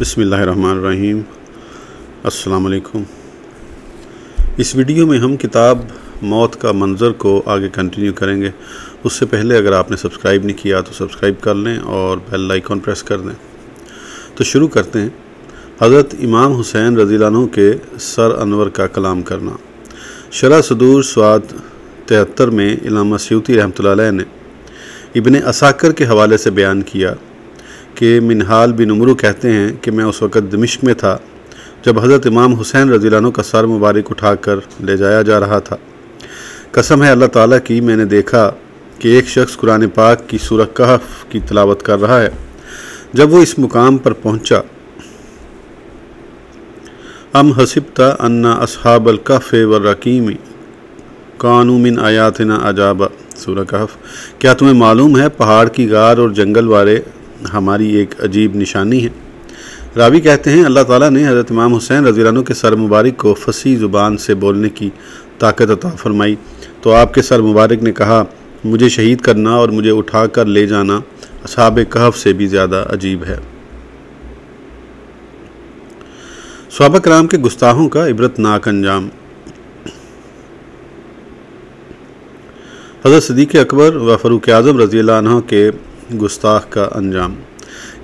बिस्मिल्लाहिर्रहमानिर्रहीम। अस्सलाम वालेकुम। इस वीडियो में हम किताब मौत का मंज़र को आगे कंटिन्यू करेंगे। उससे पहले अगर आपने सब्सक्राइब नहीं किया तो सब्सक्राइब कर लें और बेल आइकॉन प्रेस कर दें। तो शुरू करते हैं। हज़रत इमाम हुसैन रज़ियल्लाहु अन्हु के सर अनवर का कलाम करना। शरह सदूर स्वाद 73 में इल्लामा सयूती रहमतुल्लाह अलैह ने इब्ने असाकिर के हवाले से बयान किया कि मिनहाल बिन उमरू कहते हैं कि मैं उस वक़्त दमिश्क में था जब हज़रत इमाम हुसैन रज़ियल्लाहु अन्हु का सर मुबारक उठाकर ले जाया जा रहा था। कसम है अल्लाह ताला की, मैंने देखा कि एक शख्स कुरान पाक की सूरह कहफ की तिलावत कर रहा है। जब वो इस मुकाम पर पहुंचा, अम हसिबता अन्ना अस्हाबल कहफ़ व रकीमी कानू मिन आयातिना अजाबा, सूरह कहफ। क्या तुम्हें मालूम है पहाड़ की गार और जंगल वाले हमारी एक अजीब निशानी है। रावी कहते हैं अल्लाह ताला ने हज़रत इमाम हुसैन रज़ियल्लाहु अन्हु के सर मुबारक को फसी ज़ुबान से बोलने की ताकत अता फरमाई तो आपके सर मुबारक ने कहा, मुझे शहीद करना और मुझे उठाकर ले जाना असहाब कहफ से भी ज़्यादा अजीब है। सहाबा कराम के गुस्ताहों का इबरतनाक अंजाम। हज़रत सिद्दीक़ अकबर व फ़ारूक़ आज़म रज़ियल्लाहु अन्हु के गुस्ताख का अंजाम।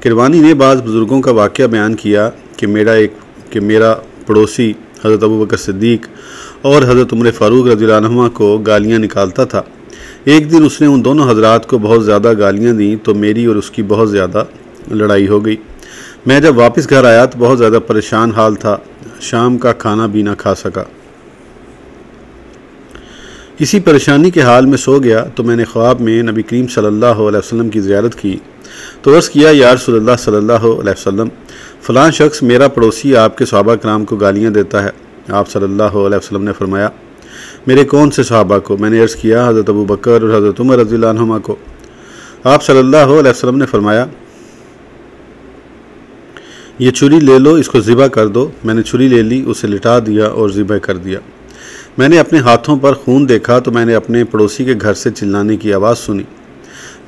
किरवानी ने बाज़ बुज़ुर्गों का वाक़या बयान किया कि मेरा पड़ोसी हज़रत अबू बकर सिद्दीक़ और हज़रत उमर फ़ारूक रज़ियल्लाहु अन्हुमा को गालियाँ निकालता था। एक दिन उसने उन दोनों हज़रात को बहुत ज़्यादा गालियाँ दी तो मेरी और उसकी बहुत ज़्यादा लड़ाई हो गई। मैं जब वापस घर आया तो बहुत ज़्यादा परेशान हाल था, शाम का खाना भी ना खा सका। इसी परेशानी के हाल में सो गया तो मैंने ख्वाब में नबी करीम सल्लल्लाहु अलैहि वसल्लम की ज़ियारत की तो अर्ज़ किया, या रसूलल्लाह सल्लल्लाहु अलैहि वसल्लम, फ़लाँ शख्स मेरा पड़ोसी आपके सहाबा कराम को गालियाँ देता है। आप सल्लल्लाहु अलैहि वसल्लम ने फरमाया, मेरे कौन से सहाबा को? मैंने अर्ज़ किया, हज़रत अबू बकर और हज़रत उमर रज़ियल्लाहु अन्हुमा को। आप सल्लल्लाहु अलैहि वसल्लम ने फरमाया, ये छुरी ले लो, इसको ज़िबा कर दो। मैंने छुरी ले ली, उसे लिटा दिया और ज़िबा कर दिया। मैंने अपने हाथों पर खून देखा तो मैंने अपने पड़ोसी के घर से चिल्लाने की आवाज़ सुनी।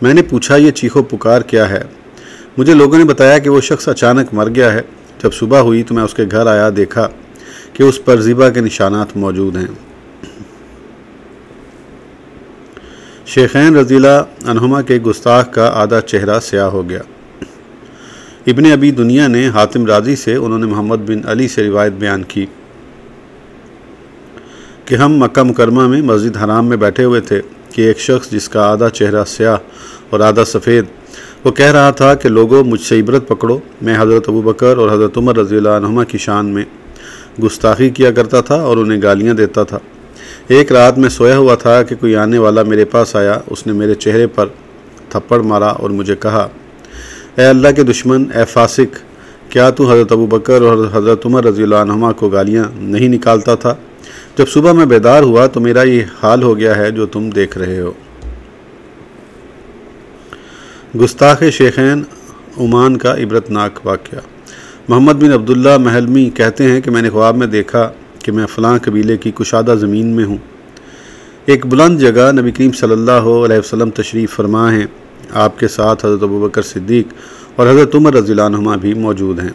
मैंने पूछा, ये चीखो पुकार क्या है? मुझे लोगों ने बताया कि वो शख्स अचानक मर गया है। जब सुबह हुई तो मैं उसके घर आया, देखा कि उस पर ज़िबा के निशानात मौजूद हैं। शेखैन रज़ियल्लाहु अन्हुमा के गुस्ताख का आधा चेहरा स्याह हो गया। इब्ने अबी दुनिया ने हातिम राजी से उन्होंने मोहम्मद बिन अली से रिवायत बयान की कि हम मक्का मुकरमा में मस्जिद हराम में बैठे हुए थे कि एक शख्स जिसका आधा चेहरा स्याह और आधा सफ़ेद, वो कह रहा था कि लोगों मुझसे इबरत पकड़ो। मैं हज़रत अबू बकर और हज़रत उमर रज़ियल्लाहु अन्हुमा की शान में गुस्ताखी किया करता था और उन्हें गालियाँ देता था। एक रात मैं सोया हुआ था कि कोई आने वाला मेरे पास आया। उसने मेरे चेहरे पर थप्पड़ मारा और मुझे कहा, ए अल्लाह के दुश्मन, ए फासिक, क्या तू हज़रत अबू बकर और हज़रत उमर रज़ियल्लाहु अन्हुमा को गालियाँ नहीं निकालता था? जब सुबह मैं बेदार हुआ तो मेरा ये हाल हो गया है जो तुम देख रहे हो। गुस्ताख शेखैन ओमान का इबरतनाक वाक़या। मोहम्मद बिन अब्दुल्ला महलमी कहते हैं कि मैंने ख्वाब में देखा कि मैं फ़लाँ कबीले की कुशादा ज़मीन में हूँ। एक बुलंद जगह नबी करीम सल्लल्लाहु अलैहि वसल्लम तशरीफ़ फरमा हैं। आपके साथ हज़रत अबू बकर सिद्दीक़ और हज़रत उमर रज़ियल्लाहु अन्हुमा भी मौजूद हैं।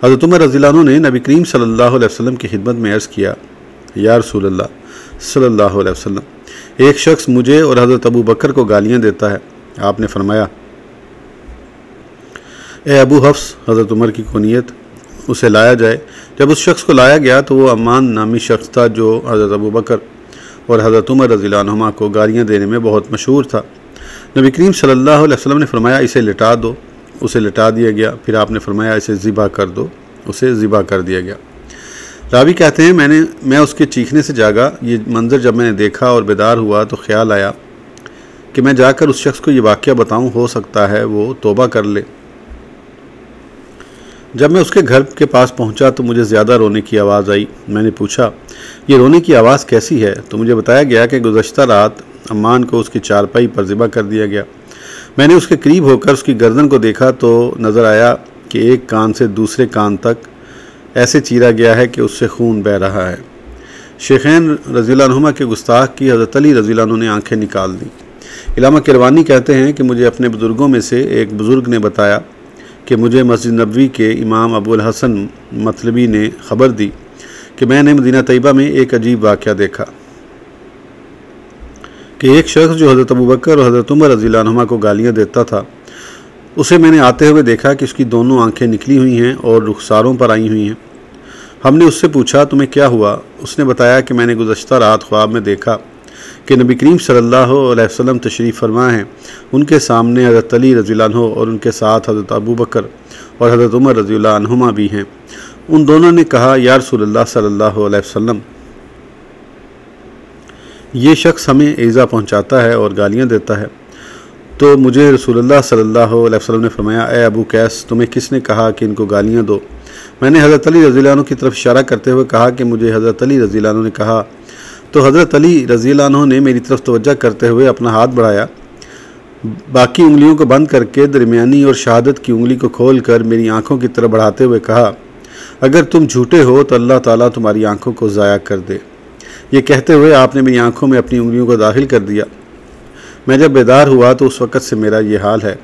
हज़रत उमर रज़ियल्लाहु अन्हु ने नबी करीम सल्लल्लाहु अलैहि वसल्लम की खिदमत में अर्ज़ किया, या रसूलल्लाह सल्लल्लाहु अलैहि वसल्लम, एक शख्स मुझे और हज़रत अबू बकर को गालियाँ देता है। आपने फरमाया, ए अबू हफ्स, हज़रत उमर की कुनियत, उसे लाया जाए। जब उस शख्स को लाया गया तो वो अम्मान नामी शख्स था जो हज़रत अबू बकर और हज़रत उमर रज़ियल्लाहु अन्हुमा को गालियाँ देने में बहुत मशहूर था। नबी करीम सल्लल्लाहु अलैहि वसल्लम ने फरमाया, इसे लिटा दो। उसे लिटा दिया गया। फिर आपने फरमाया, इसे ज़िबा कर दो। उसे ज़िबा कर दिया गया। रावी कहते हैं मैं उसके चीखने से जागा। ये मंज़र जब मैंने देखा और बेदार हुआ तो ख्याल आया कि मैं जाकर उस शख्स को ये वाक़या बताऊं, हो सकता है वो तौबा कर ले। जब मैं उसके घर के पास पहुंचा तो मुझे ज़्यादा रोने की आवाज़ आई। मैंने पूछा, ये रोने की आवाज़ कैसी है? तो मुझे बताया गया कि गुज़श्ता रात अम्मान को उसकी चारपाई पर ज़िबा कर दिया गया। मैंने उसके करीब होकर उसकी गर्दन को देखा तो नज़र आया कि एक कान से दूसरे कान तक ऐसे चीरा गया है कि उससे खून बह रहा है। शेखैन रज़ियल्लाहु अन्हुमा के गुस्ताख की हज़रत अली रज़ियल्लाहु अन्हु ने आंखें निकाल दी। इल्लामा किरवानी कहते हैं कि मुझे अपने बुज़ुर्गों में से एक बुज़ुर्ग ने बताया कि मुझे मस्जिद नबवी के इमाम अबुल हसन मतलबी ने ख़बर दी कि मैंने मदीना तैयबा में एक अजीब वाक़या देखा कि एक शख्स जो हज़रत अबू बकर और हज़रत उमर रज़ियल्लाहु अन्हुमा को गालियाँ देता था, उसे मैंने आते हुए देखा कि उसकी दोनों आंखें निकली हुई हैं और रुखसारों पर आई हुई हैं। हमने उससे पूछा, तुम्हें क्या हुआ? उसने बताया कि मैंने गुज़श्ता रात ख्वाब में देखा कि नबी करीम सल्लल्लाहु अलैहि वसल्लम तशरीफ़ फरमा हैं। उनके सामने हज़रत अली रज़ियल्लाहु अन्हु और उनके साथ हज़रत अबू बकर और हज़रत उमर रज़ियल्लाहु अन्हुमा भी हैं। उन दोनों ने कहा, या रसूलल्लाह सल्लल्लाहु अलैहि वसल्लम, ये शख्स हमें ईज़ा पहुँचाता है और गालियाँ देता है। तो मुझे रसूलुल्लाह सल्लल्लाहु अलैहि वसल्लम ने फरमाया, ए अबू कैस, तुम्हें किसने कहा कि इनको गालियाँ दो? मैंने हज़रत अली रज़ियल्लाहु अन्हु की तरफ इशारा करते हुए कहा कि मुझे हज़रत अली रज़ियल्लाहु अन्हु ने कहा। तो हज़रत अली रज़ियल्लाहु अन्हु ने मेरी तरफ तवज्जो करते हुए अपना हाथ बढ़ाया, बाकी उंगलियों को बंद करके दरमियानी और शहादत की उंगली को खोल कर मेरी आँखों की तरफ बढ़ाते हुए कहा, अगर तुम झूठे हो तो अल्लाह ताला तुम्हारी आँखों को ज़ाया कर दे। ये कहते हुए आपने मेरी आँखों में अपनी उंगलियों को दाखिल कर दिया। मैं जब बेदार हुआ तो उस वक़्त से मेरा ये हाल है।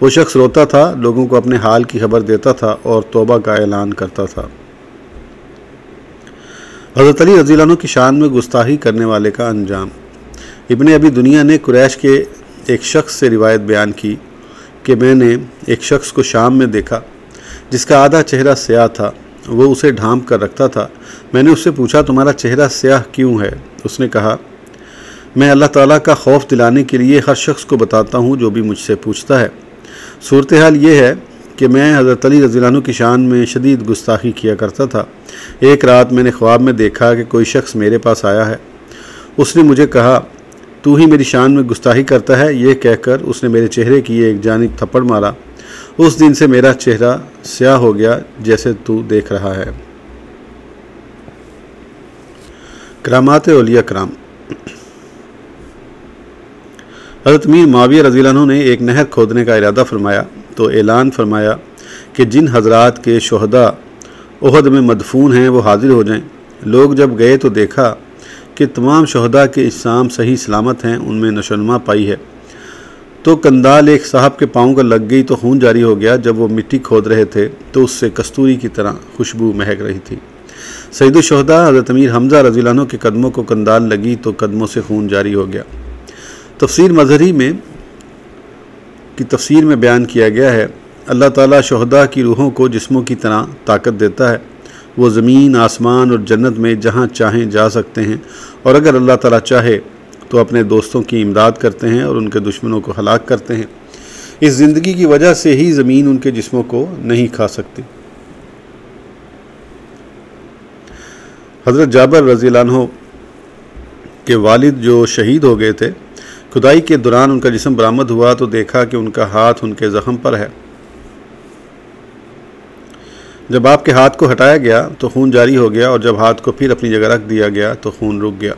वो शख्स रोता था, लोगों को अपने हाल की खबर देता था और तौबा का ऐलान करता था। हज़रत अली रज़ियल्लाहु अन्हु की शान में गुस्ताखी करने वाले का अंजाम। इब्ने अबी दुनिया ने कुरैश के एक शख्स से रिवायत बयान की कि मैंने एक शख्स को शाम में देखा जिसका आधा चेहरा स्याह था, वो उसे ढांप कर रखता था। मैंने उससे पूछा, तुम्हारा चेहरा स्याह क्यों है? उसने कहा, मैं अल्लाह ताला का खौफ दिलाने के लिए हर शख्स को बताता हूँ जो भी मुझसे पूछता है। सूरत हाल ये है कि मैं हज़रत अली रज़ियल्लाहु अन्हु की शान में शदीद गुस्ताखी किया करता था। एक रात मैंने ख्वाब में देखा कि कोई शख्स मेरे पास आया है। उसने मुझे कहा, तू ही मेरी शान में गुस्ताखी करता है। ये कहकर उसने मेरे चेहरे की एक जानिब थप्पड़ मारा। उस दिन से मेरा चेहरा स्याह हो गया, जैसे तू देख रहा है। करामात औलिया कराम। हज़रत मीर मुआविया रज़ियल्लाहु अन्हु ने एक नहर खोदने का इरादा फरमाया तो ऐलान फरमाया कि जिन हजरात के शुहदा उहद में मदफून हैं वो हाजिर हो जाएं। लोग जब गए तो देखा कि तमाम शुहदा के इस्साम सही सलामत हैं, उनमें नशोनुमा पाई है। तो कंदाल एक साहब के पाँव को लग गई तो खून जारी हो गया। जब वो मिट्टी खोद रहे थे तो उससे कस्तूरी की तरह खुशबू महक रही थी। सईदुल शुहदा हज़रत अमीर हमज़ा रज़ियल्लाहु अन्हु के कदमों को कंदाल लगी तो कदमों से खून जारी हो गया। तफसीर मज़हरी में की तफसीर में बयान किया गया है, अल्लाह ताला शुहदा की रूहों को जिस्मों की तरह ताकत देता है। वो ज़मीन, आसमान और जन्नत में जहाँ चाहें जा सकते हैं और अगर अल्लाह ताला चाहे तो अपने दोस्तों की इमदाद करते हैं और उनके दुश्मनों को हलाक करते हैं। इस ज़िंदगी की वजह से ही ज़मीन उनके जिस्मों को नहीं खा सकती। हज़रत जाबर रज़ियल्लाहु अन्हु के वालिद जो शहीद हो गए थे, खुदाई के दौरान उनका जिस्म बरामद हुआ तो देखा कि उनका हाथ उनके ज़ख्म पर है। जब आपके हाथ को हटाया गया तो खून जारी हो गया और जब हाथ को फिर अपनी जगह रख दिया गया तो खून रुक गया।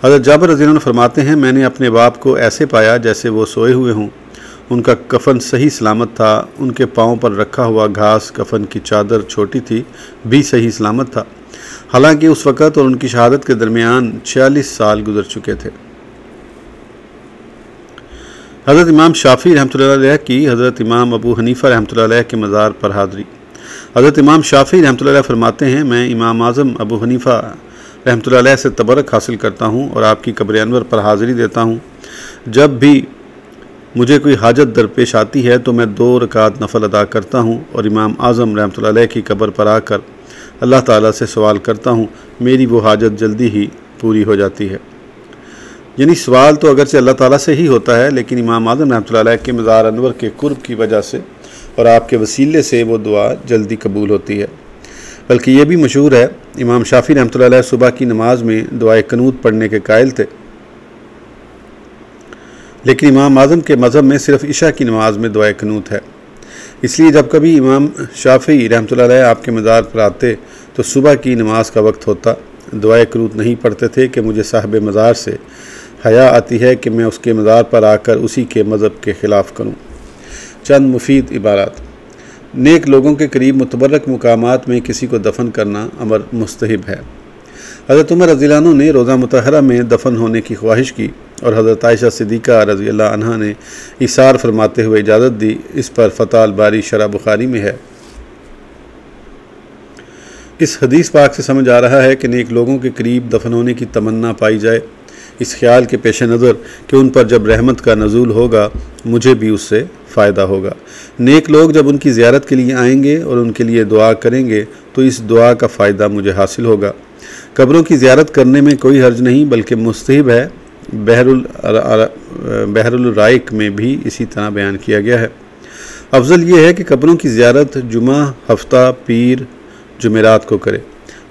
हज़रत जाबर रज़ियल्लाहु अन्हु फरमाते हैं, मैंने अपने बाप को ऐसे पाया जैसे वो सोए हुए हों। उनका कफन सही सलामत था। उनके पाँव पर रखा हुआ घास कफन की चादर छोटी थी भी सही सलामत था। हालांकि उस वक़्त और उनकी शहादत के दरमियान 46 साल गुजर चुके थे। हज़रत इमाम शाफ़ी रहमतुल्लाह अलैह की हज़रत इमाम अबू हनीफ़ा रहमतुल्लाह अलैह के मज़ार पर हाज़री। हज़रत इमाम शाफ़ी रहमतुल्लाह अलैह फरमाते हैं, मैं इमाम आज़म अबू हनीफ़ा रहमतुल्लाह अलैह से तबरक हासिल करता हूँ और आपकी कब्र अनवर पर हाज़री देता हूँ। जब भी मुझे कोई हाजत दरपेश आती है तो मैं 2 रकात नफल अदा करता हूँ और इमाम आज़म रहमतुल्लाह अलैह की कब्र पर आकर अल्लाह ताला से सवाल करता हूँ। मेरी वो हाजत जल्दी ही पूरी हो जाती है। यानी सवाल तो अगरचे अल्लाह ताला से ही होता है, लेकिन इमाम आज़म रहमतुल्लाह अलैह के मज़ार अनवर के कुर्ब की वजह से और आपके वसीले से वो दुआ जल्दी कबूल होती है। बल्कि ये भी मशहूर है, इमाम शाफ़ी रहमतुल्लाह अलैह सुबह की नमाज में दुआए कनूत पढ़ने के कायल थे, लेकिन इमाम आज़म के मज़हब में सिर्फ़ इशा की नमाज में दुआए कनूत है। इसलिए जब कभी इमाम शाफ़ी रहमतुल्लाह अलैह आपके मज़ार पर आते तो सुबह की नमाज का वक्त होता। दुआए कनूत नहीं पढ़ते थे कि मुझे साहिब मज़ार से हया आती है कि मैं उसके मज़ार पर आकर उसी के मज़हब के ख़िलाफ़ करूँ। चंद मुफीद इबारात। नेक लोगों के करीब मुतबर्रक मुकामात में किसी को दफन करना अमर मुस्तहिब है। हज़रत उमर रज़ियल्लाहु अन्हु ने रोज़ा मुतहरा में दफन होने की ख्वाहिश की और हज़रत आयशा सिद्दीक़ा रज़ी अल्लाह अन्हा ने इशार फरमाते हुए इजाज़त दी। इस पर फ़तह अल-बारी शरह बुखारी में है। इस हदीस पाक से समझ आ रहा है कि नेक लोगों के करीब दफन होने की तमन्ना पाई जाए, इस ख्याल के पेश नज़र कि उन पर जब रहमत का नज़ूल होगा मुझे भी उससे फ़ायदा होगा। नेक लोग जब उनकी ज़ियारत के लिए आएंगे और उनके लिए दुआ करेंगे तो इस दुआ का फ़ायदा मुझे हासिल होगा। कब्रों की ज़ियारत करने में कोई हर्ज नहीं बल्कि मुस्तहब है। बहरुल राइक में भी इसी तरह बयान किया गया है। अफजल ये है कि कब्रों की ज़ियारत जुमा, हफ्ता, पीर, जुमेरात को करे।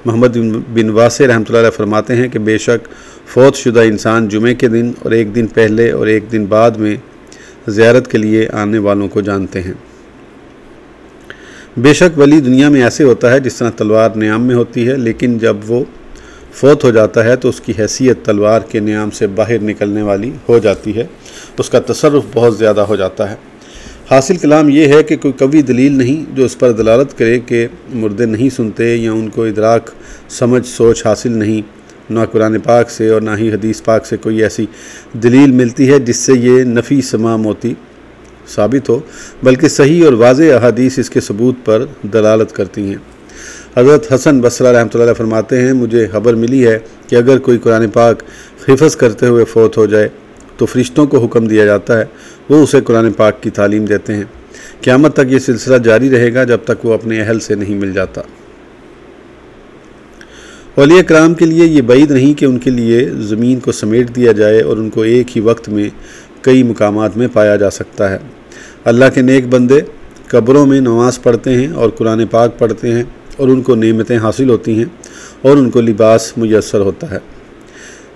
मोहम्मद बिन वासे रहमतुल्लाह अलैह फरमाते हैं कि बेशक फ़ौत शुदा इंसान जुमे के दिन और एक दिन पहले और एक दिन बाद में ज़ियारत के लिए आने वालों को जानते हैं। बेशक वली दुनिया में ऐसे होता है जिस तरह तलवार न्याम में होती है, लेकिन जब वो फ़ौत हो जाता है तो उसकी हैसियत तलवार के न्याम से बाहर निकलने वाली हो जाती है, उसका तसर्रुफ़ बहुत ज़्यादा हो जाता है। हासिल कलाम यह है कि कोई कवी दलील नहीं जो उस पर दलालत करे कि मुर्दे नहीं सुनते या उनको इदराक समझ सोच हासिल नहीं। ना कुरान पाक से और ना ही हदीस पाक से कोई ऐसी दलील मिलती है जिससे ये नफ़ी समा मोती साबित हो, बल्कि सही और वाज़ेह अहादीस इसके सबूत पर दलालत करती हैं। हज़रत हसन बसरा रहमतुल्लाह अलैह फरमाते हैं, मुझे खबर मिली है कि अगर कोई कुरान पाक हिफ़्ज़ करते हुए फ़ौत हो जाए तो फ़रिश्तों को हुक्म दिया जाता है, वो उसे कुरान पाक की तालीम देते हैं। क़यामत तक ये सिलसिला जारी रहेगा जब तक वो अपने अहल से नहीं मिल जाता। औलिया कराम के लिए ये बैद नहीं कि उनके लिए ज़मीन को समेट दिया जाए और उनको एक ही वक्त में कई मुकामात में पाया जा सकता है। अल्लाह के नेक बंदे कब्रों में नमाज़ पढ़ते हैं और कुरान पाक पढ़ते हैं और उनको नेमतें हासिल होती हैं और उनको लिबास मुयस्सर होता है।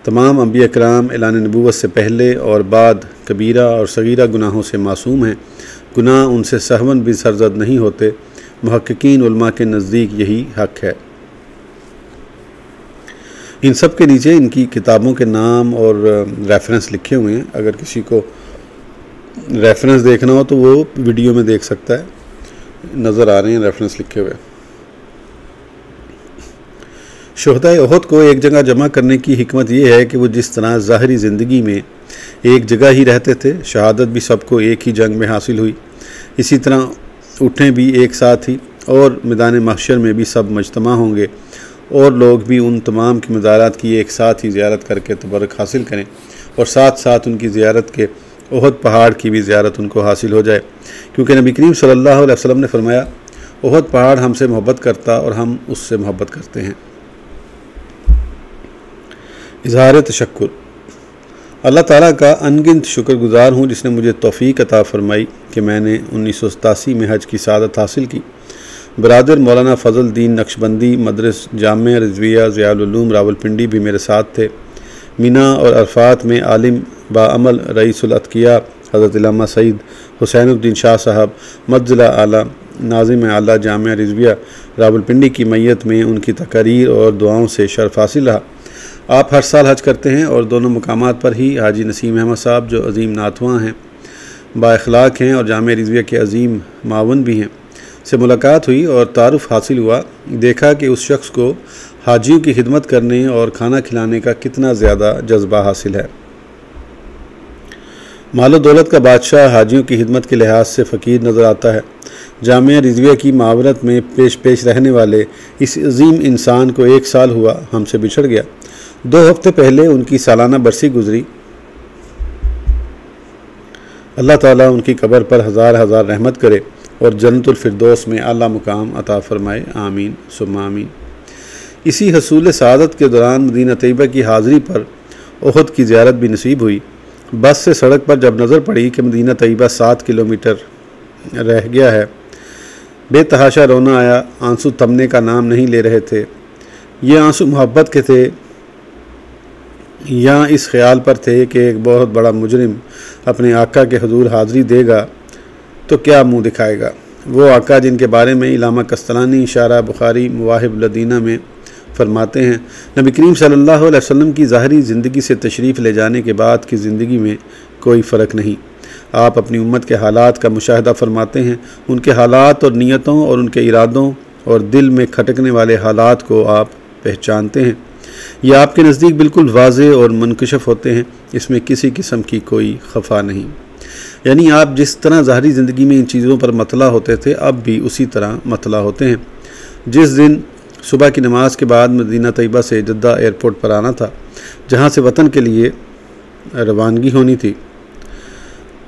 तमाम अंबिया कराम ऐलान नबूवत से पहले और बाद कबीरा और सगीरा गुनाहों से मासूम हैं। गुनाह उनसे सहवन भी सरजद नहीं होते। मुहक्किकीन उलमा के नज़दीक यही हक़ है। इन सब के नीचे इनकी किताबों के नाम और रेफरेंस लिखे हुए हैं। अगर किसी को रेफरेंस देखना हो तो वो वीडियो में देख सकता है, नज़र आ रहे हैं रेफरेंस लिखे हुए। शुहदाए उहद को एक जगह जमा करने की हिकमत ये है कि वो जिस तरह ज़ाहरी ज़िंदगी में एक जगह ही रहते थे, शहादत भी सबको एक ही जंग में हासिल हुई, इसी तरह उठें भी एक साथ ही और मैदान महशर में भी सब मजतमा होंगे और लोग भी उन तमाम की मज़ारात की एक साथ ही ज़ियारत करके तबर्रक हासिल करें और साथ साथ उनकी ज़ियारत के उहद पहाड़ की भी ज़ियारत उनको हासिल हो जाए, क्योंकि नबी करीम सल्लल्लाहु अलैहि वसल्लम ने फरमाया, उहद पहाड़ हमसे मोहब्बत करता और हम उससे मोहब्बत करते हैं। इज़हार तशक्कुर। अल्लाह ताला का अनगिनत शुक्रगुज़ार हूँ जिसने मुझे तौफ़ीक अता फ़रमाई कि मैंने 1987 में हज की सआदत हासिल की। बरादर मौलाना फ़ज़ल दीन नक्शबंदी मदरस जामिया रिज़विया ज़ियाउल उलूम रावलपिंडी भी मेरे साथ थे। मिना और अरफात में आलिम बाअमल रईसुल अतकिया हज़रत इल्लामा सईद हुसैनुद्दीन शाह साहब मद्ज़िला आला नाज़िम आला जामिया रिज़विया रावलपिंडी की मैयत में उनकी तकारीर और दुआओं से शर्फ हासिल रहा। आप हर साल हज करते हैं और दोनों मकामात पर ही हाजी नसीम अहमद साहब जो अज़ीम नातवां हैं, बाअखलाक हैं और जामिया रिज़विया के अज़ीम मावन भी हैं, से मुलाकात हुई और तारुफ़ हासिल हुआ। देखा कि उस शख्स को हाजियों की खिदमत करने और खाना खिलाने का कितना ज़्यादा जज्बा हासिल है। मालो दौलत का बादशाह हाजियों की खिदमत के लिहाज से फ़कीर नज़र आता है। जामिया रिज़विया की मावरत में पेश रहने वाले इस अज़ीम इंसान को 1 साल हुआ हमसे बिछड़ गया। 2 हफ्ते पहले उनकी सालाना बरसी गुजरी। अल्लाह ताला उनकी कब्र पर हज़ार हज़ार रहमत करे और जन्नतुल फिरदौस में आला मुकाम अता फ़रमाए, आमीन सुम्मा आमीन। इसी हसूल सआदत के दौरान मदीना तैयबा की हाज़िरी पर उहद की ज़ियारत भी नसीब हुई। बस से सड़क पर जब नज़र पड़ी कि मदीना तैयबा 7 किलोमीटर रह गया है, बेतहाशा रोना आया। आंसू थमने का नाम नहीं ले रहे थे। ये आंसू मोहब्बत के थे या इस ख्याल पर थे कि एक बहुत बड़ा मुजरिम अपने आका के हुजूर हाज़िरी देगा तो क्या मुँह दिखाएगा। वो आका जिनके बारे में इलामा कस्तलानी इशारा बुखारी मवाहिब लदीना में फरमाते हैं, नबी करीम सल्लल्लाहु अलैहि वसल्लम की ज़ाहरी ज़िंदगी से तशरीफ़ ले जाने के बाद की ज़िंदगी में कोई फ़र्क नहीं। आप अपनी उम्मत के हालात का मुशाहिदा फरमाते हैं। उनके हालात और नीयतों और उनके इरादों और दिल में खटकने वाले हालात को आप पहचानते हैं। ये आपके नज़दीक बिल्कुल वाज़े और मुनकशफ होते हैं, इसमें किसी किस्म की कोई खफा नहीं। यानी आप जिस तरह ज़ाहरी ज़िंदगी में इन चीज़ों पर मतला होते थे, अब भी उसी तरह मतला होते हैं। जिस दिन सुबह की नमाज के बाद मदीना तैयबा से जद्दा एयरपोर्ट पर आना था, जहाँ से वतन के लिए रवानगी होनी थी,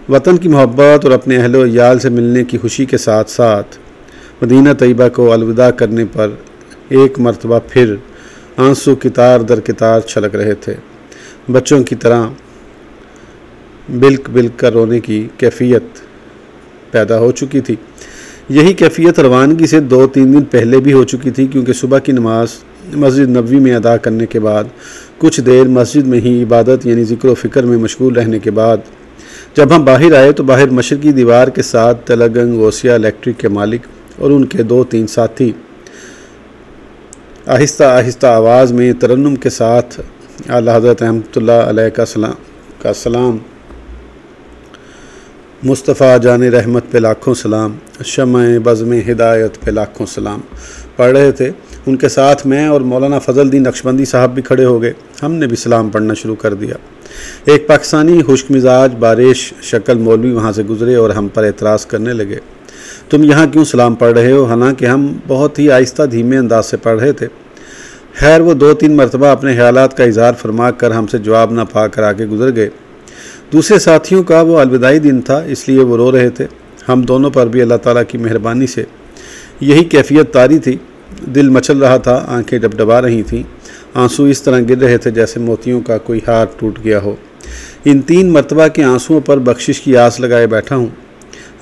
वतन की मोहब्बत और अपने अहलो याल से मिलने की खुशी के साथ साथ मदीना तैयबा को अलविदा करने पर एक मरतबा फिर आंसू कितार दर कितार छलक रहे थे। बच्चों की तरह बिल्क बिल्क कर रोने की कैफियत पैदा हो चुकी थी। यही कैफियत रवानगी से 2-3 दिन पहले भी हो चुकी थी, क्योंकि सुबह की नमाज मस्जिद नबवी में अदा करने के बाद कुछ देर मस्जिद में ही इबादत यानी ज़िक्र व फ़िक्र में मशगूल रहने के बाद जब हम बाहर आए तो बाहर मशरकी दीवार के साथ तलगंग गौसिया इलेक्ट्रिक के मालिक और उनके 2-3 साथी आहिस्ता आहिस्ता आवाज़ में तरन्नुम के साथ आला हज़रत रहमतुल्लाह अलैह का सलाम, मुस्तफ़ा जान रहमत पे लाखों सलाम, शम्अ बज़्म हिदायत पे लाखों सलाम पढ़ रहे थे। उनके साथ मैं और मौलाना फ़ज़लुद्दीन नक्शबंदी साहब भी खड़े हो गए। हमने भी सलाम पढ़ना शुरू कर दिया। एक पाकिस्तानी खुश्क मिजाज बारिश शक्ल मौलवी वहाँ से गुज़रे और हम पर एतराज़ करने लगे, तुम यहाँ क्यों सलाम पढ़ रहे हो? हालांकि हम बहुत ही आहिस्ता धीमे अंदाज से पढ़ रहे थे। खैर वो 2-3 मरतबा अपने ख्यालात का इज़हार फरमा कर हमसे जवाब ना पा कर आगे गुजर गए। दूसरे साथियों का वो अलविदाई दिन था, इसलिए वो रो रहे थे। हम दोनों पर भी अल्लाह ताला की मेहरबानी से यही कैफियत तारी थी। दिल मचल रहा था, आंखें डबडबा रही थीं, आंसू इस तरह गिर रहे थे जैसे मोतियों का कोई हार टूट गया हो। इन 3 मरतबा के आंसुओं पर बख्शिश की आस लगाए बैठा हूँ।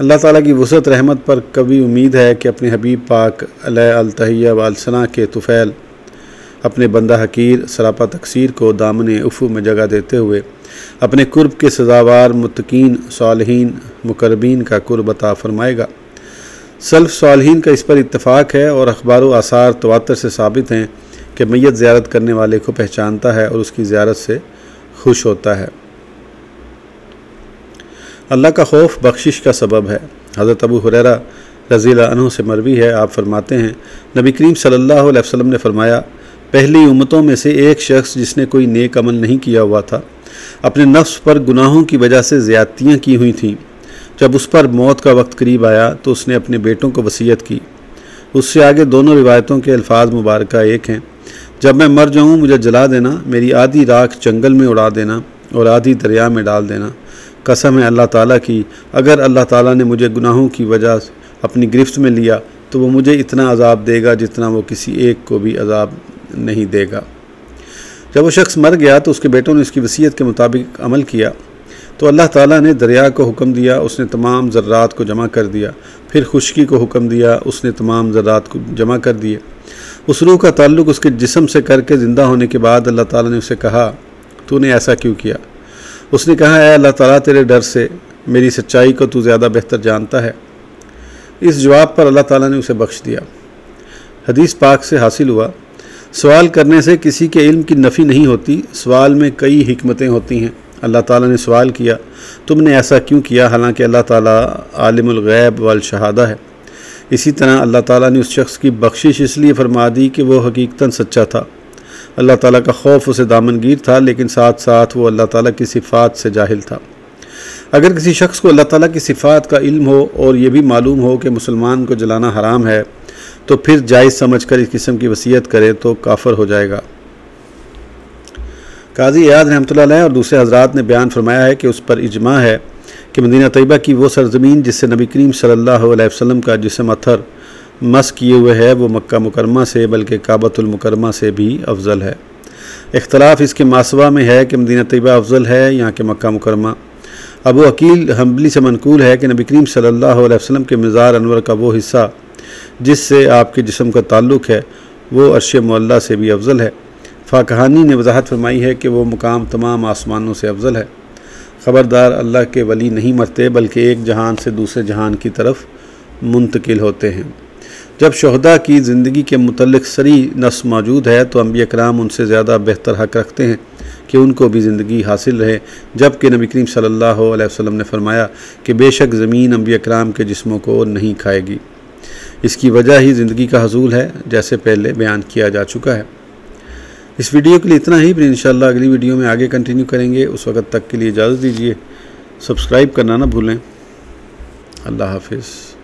अल्लाह ताला की वुसअत रहमत पर कभी उम्मीद है कि अपने हबीब पाक अलैहि अल-तहिया व अल-सना के तुफ़ैल अपने बंदा हकीर सरापा तकसीर को दामने उफ़ू में जगह देते हुए अपने कुर्ब के सज़ावार मुत्तकीन सालिहीन मुकर्रबीन का कुर्ब अता फ़रमाएगा। सल्फ़ सालिहीन का इस पर इत्तफ़ाक़ है और अखबार व आसार तवातर से साबित हैं कि मैयत ज़ियारत करने वाले को पहचानता है और उसकी ज़ियारत से खुश होता है। अल्लाह का खौफ बख्शिश का सबब है। हज़रत अबू हुरैरा रज़ियल्लाहु अन्हु से मरवी है, आप फरमाते हैं नबी करीम सल्लल्लाहु अलैहि वसल्लम ने फरमाया, पहली उम्मतों में से एक शख्स जिसने कोई नेक अमल नहीं किया हुआ था, अपने नफ्स पर गुनाहों की वजह से ज़्यादतियाँ की हुई थीं। जब उस पर मौत का वक्त करीब आया तो उसने अपने बेटों को वसीयत की। उससे आगे दोनों रिवायतों के अल्फाज मुबारक एक हैं, जब मैं मर जाऊँ मुझे जला देना, मेरी आधी राख जंगल में उड़ा देना और आधी दरिया में डाल देना। कसम है अल्लाह ताला की, अगर अल्लाह ताला ने मुझे गुनाहों की वजह अपनी गिरफ्त में लिया तो वो मुझे इतना अजाब देगा जितना वो किसी एक को भी अजाब नहीं देगा। जब वो शख्स मर गया तो उसके बेटों ने उसकी वसीयत के मुताबिक अमल किया तो अल्लाह ताला ने दरिया को हुक्म दिया, उसने तमाम ज़र्रात को जमा कर दिया। फिर खुश्की को हुक्म दिया, उसने तमाम ज़र्रात को जमा कर दिए। उस रूह का ताल्लुक़ उसके जिस्म से करके ज़िंदा होने के बाद अल्लाह ताला ने उसे कहा, तूने ऐसा क्यों किया? उसने कहा, ऐ अल्लाह ताला तेरे डर से मेरी सच्चाई को तू ज़्यादा बेहतर जानता है। इस जवाब पर अल्लाह ताला ने उसे बख्श दिया। हदीस पाक से हासिल हुआ, सवाल करने से किसी के इल्म की नफ़ी नहीं होती, सवाल में कई हिकमतें होती हैं। अल्लाह ताला ने सवाल किया, तुमने ऐसा क्यों किया? हालांकि अल्लाह ताला आलिमुल गैब वल शहादा है। इसी तरह अल्लाह ताला ने उस शख्स की बख्शिश इसलिए फरमा दी कि वो हकीकतन सच्चा था। अल्लाह ताला का खौफ उसे दामनगीर था, लेकिन साथ साथ वो अल्लाह ताला की सिफ़ात से जाहिल था। अगर किसी शख्स को अल्लाह ताला की सिफ़ात का इल्म हो और ये भी मालूम हो कि मुसलमान को जलाना हराम है, तो फिर जायज़ समझकर इस किस्म की वसीयत करे तो काफिर हो जाएगा। काजी इयाद रहमतुल्लाह अलैह और दूसरे हजरात ने बयान फरमाया है कि उस पर इजमा है कि मदीना तैयबा की वो सरजमीन जिससे नबी करीम सल्लल्लाहु अलैहि वसल्लम का जिस्म अथर मस किए हुए है, वो मक्का मुकरमा से बल्कि काबतुल मुकरमा से भी अफजल है। इख्तलाफ इसके मासवा में है कि मदीना तैयबा अफजल है या कि मक्का मुकरमा। अबू अकील हम्बली से मनकूल है कि नबी करीम सल्लल्लाहु अलैहि वसल्लम के मज़ार अनवर का वो हिस्सा जिससे आपके जिस्म का ताल्लुक़ है वो अर्श मुअल्ला से भी अफजल है। फ़ाकहानी ने वजाहत फरमाई है कि वो मुकाम तमाम आसमानों से अफजल है। ख़बरदार, अल्लाह के वली नहीं मरते बल्कि एक जहान से दूसरे जहान की तरफ मुंतकिल होते हैं। जब शुहदा की ज़िंदगी के मुतल्लिक़ सरी नस मौजूद है तो अंबिया कराम उनसे ज़्यादा बेहतर हक़ रखते हैं कि उनको भी ज़िंदगी हासिल रहे, जबकि नबी करीम सल्लल्लाहु अलैहि वसल्लम ने फरमाया कि बेशक ज़मीन अंबिया कराम के जिस्मों को नहीं खाएगी। इसकी वजह ही ज़िंदगी का हसूल है, जैसे पहले बयान किया जा चुका है। इस वीडियो के लिए इतना ही, फिर इंशाल्लाह अगली वीडियो में आगे कंटिन्यू करेंगे। उस वक्त तक के लिए इजाज़त दीजिए। सब्सक्राइब करना ना भूलें। अल्लाह हाफिज़।